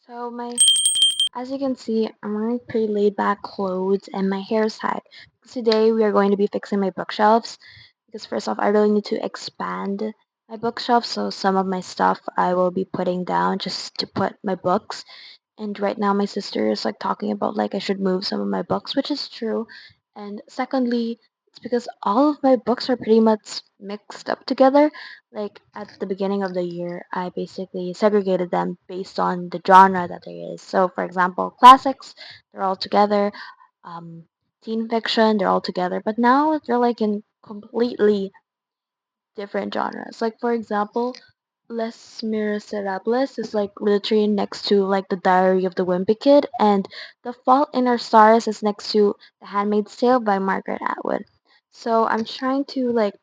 So as you can see, I'm wearing pretty laid back clothes and my hair is tied. Today we are going to be fixing my bookshelves because first off, I really need to expand my bookshelf. So some of my stuff I will be putting down just to put my books. And right now my sister is like talking about like I should move some of my books, which is true. And secondly, it's because all of my books are pretty much mixed up together. Like at the beginning of the year, I basically segregated them based on the genre that there is. So for example, classics, they're all together. Um, Teen fiction, they're all together. But now they're like in completely different genres. Like for example, Les Miserables is like literally next to like The Diary of the Wimpy Kid, and The Fault in Our Stars is next to The Handmaid's Tale by Margaret Atwood. So I'm trying to like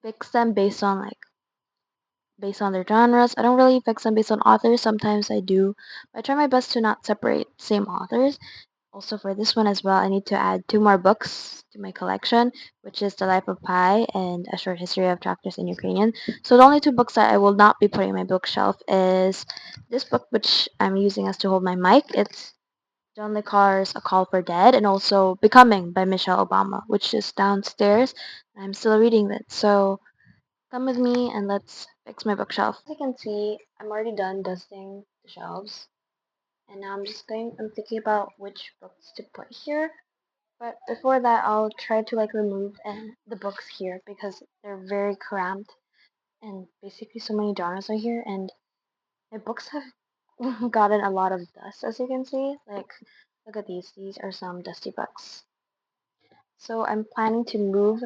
fix them based on their genres. I don't really fix them based on authors. Sometimes I do. But I try my best to not separate same authors. Also for this one as well, I need to add two more books to my collection, which is The Life of Pi and A Short History of Tractors in Ukrainian. So the only two books that I will not be putting on my bookshelf is this book, which I'm using as to hold my mic. It's John Le Carre's A Call for Dead, and also Becoming by Michelle Obama, which is downstairs. I'm still reading it, so come with me and let's fix my bookshelf. As you can see, I'm already done dusting the shelves. And now I'm thinking about which books to put here. But before that, I'll try to like remove the books here because they're very cramped and basically so many genres are here and my books have gotten a lot of dust as you can see. Like, look at these. These are some dusty books. So I'm planning to move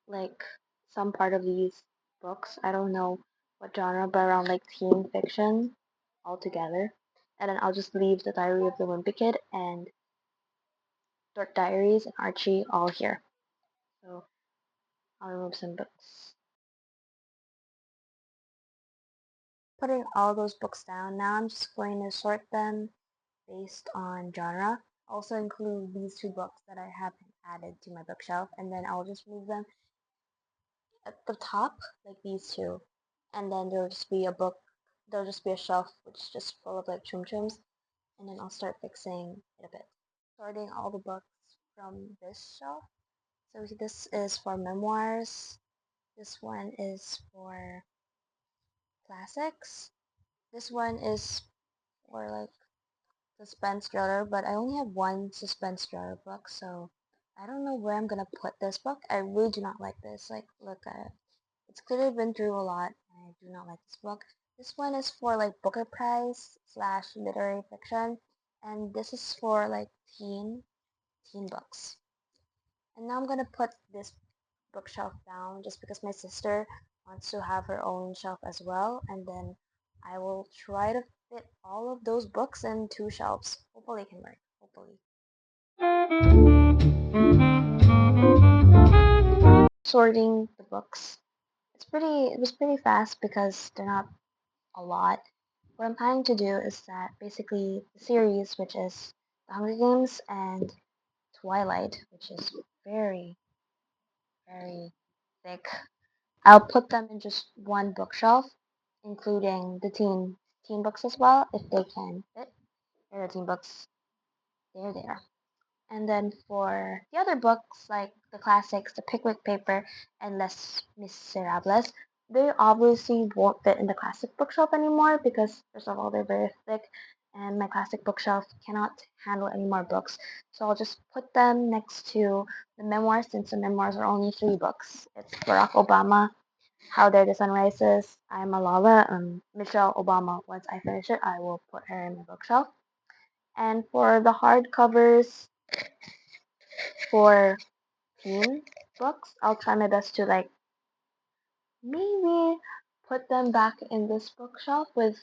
like some part of these books. I don't know what genre, but around like teen fiction altogether. And then I'll just leave the Diary of the Wimpy Kid and Dork Diaries and Archie all here. So I'll remove some books. Putting all those books down, now I'm just going to sort them based on genre. Also include these two books that I haven't added to my bookshelf, and then I'll just move them at the top, like these two. And then there'll just be a shelf which is just full of like chum chums, and then I'll start fixing it a bit. Sorting all the books from this shelf. So this is for memoirs. This one is for classics. This one is for like suspense thriller, but I only have one suspense thriller book, so I don't know where I'm gonna put this book. I really do not like this. Like, look at it. It's clearly been through a lot, and I do not like this book. This one is for like Booker Prize slash literary fiction, and this is for like teen books. And now I'm gonna put this bookshelf down just because my sister wants to have her own shelf as well, and then I will try to fit all of those books in two shelves. Hopefully it can work. Hopefully. Sorting the books. It was pretty fast because they're not a lot. What I'm planning to do is that basically the series, which is The Hunger Games and Twilight, which is very, very thick, I'll put them in just one bookshelf, including the teen books as well, if they can fit. There are the teen books. They're there. And then for the other books, like the classics, The Pickwick Paper and Les Miserables, they obviously won't fit in the classic bookshelf anymore because, first of all, they're very thick and my classic bookshelf cannot handle any more books. So I'll just put them next to the memoirs since the memoirs are only three books. It's Barack Obama, How Dare the Sun Rises, I'm Malala, and Michelle Obama. Once I finish it, I will put her in my bookshelf. And for the hardcovers, for teen books, I'll try my best to like maybe put them back in this bookshelf with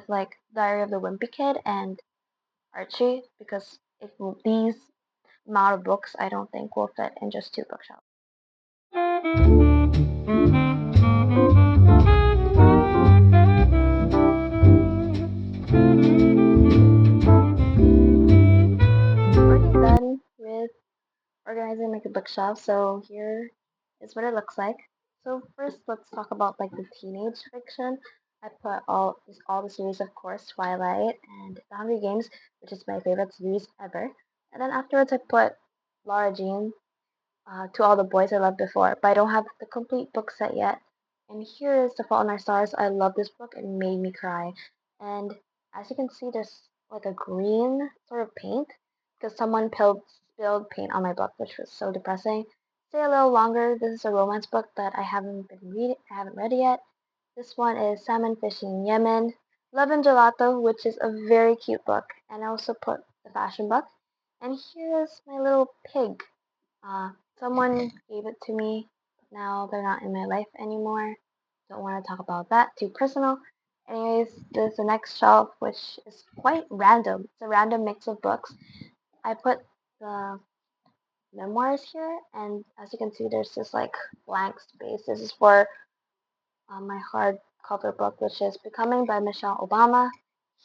like Diary of the Wimpy Kid and Archie because these amount of books I don't think will fit in just two bookshelves. Already done with organizing like a bookshelf, so here is what it looks like. So first let's talk about like the teenage fiction. I put all the series, of course, Twilight and The Hunger Games, which is my favorite series ever. And then afterwards, I put Laura Jean, To All the Boys I Loved Before, but I don't have the complete book set yet. And here is The Fault in Our Stars. I love this book. It made me cry. And as you can see, there's like a green sort of paint because someone spilled paint on my book, which was so depressing. Stay a little longer. This is a romance book that I haven't read yet. This one is Salmon Fishing Yemen. Love and Gelato, which is a very cute book. And I also put the fashion book. And here is my little pig. Someone gave it to me. Now they're not in my life anymore. Don't want to talk about that. Too personal. Anyways, there's the next shelf, which is quite random. It's a random mix of books. I put the memoirs here, and as you can see, there's this like blank space. This is for my hardcover book, which is Becoming by Michelle Obama.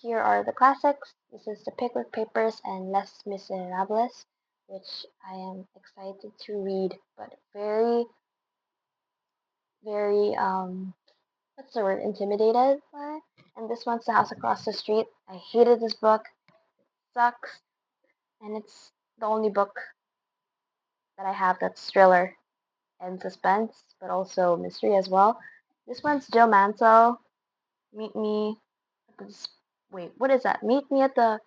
Here are the classics. This is The Pickwick Papers and Les Miserables, which I am excited to read, but very, what's the word, intimidated by. And this one's The House Across the Street. I hated this book. Sucks. And it's the only book that I have that's thriller and suspense, but also mystery as well. This one's Jill Mansell. Meet Me at the, wait, what is that? Meet Me at the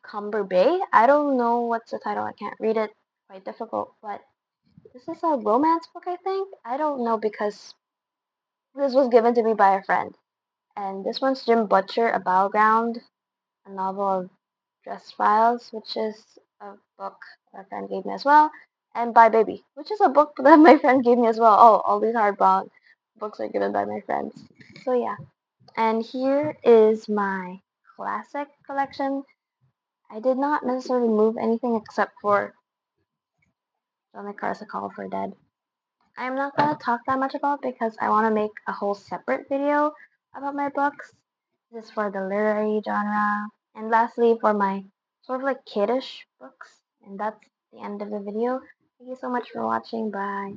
Cumber Bay? I don't know what's the title. I can't read it. Quite difficult, but this is a romance book, I think. I don't know because this was given to me by a friend. And this one's Jim Butcher, A Battleground, a novel of Dress Files, which is a book that a friend gave me as well. And Bye Baby, which is a book that my friend gave me as well. Oh, all these hardbound books are given by my friends. So yeah. And here is my classic collection. I did not necessarily move anything except for Johnny Carson Call for Dead. I'm not going to talk that much about because I want to make a whole separate video about my books. This is for the literary genre. And lastly, for my sort of like kiddish books. And that's the end of the video. Thank you so much for watching. Bye.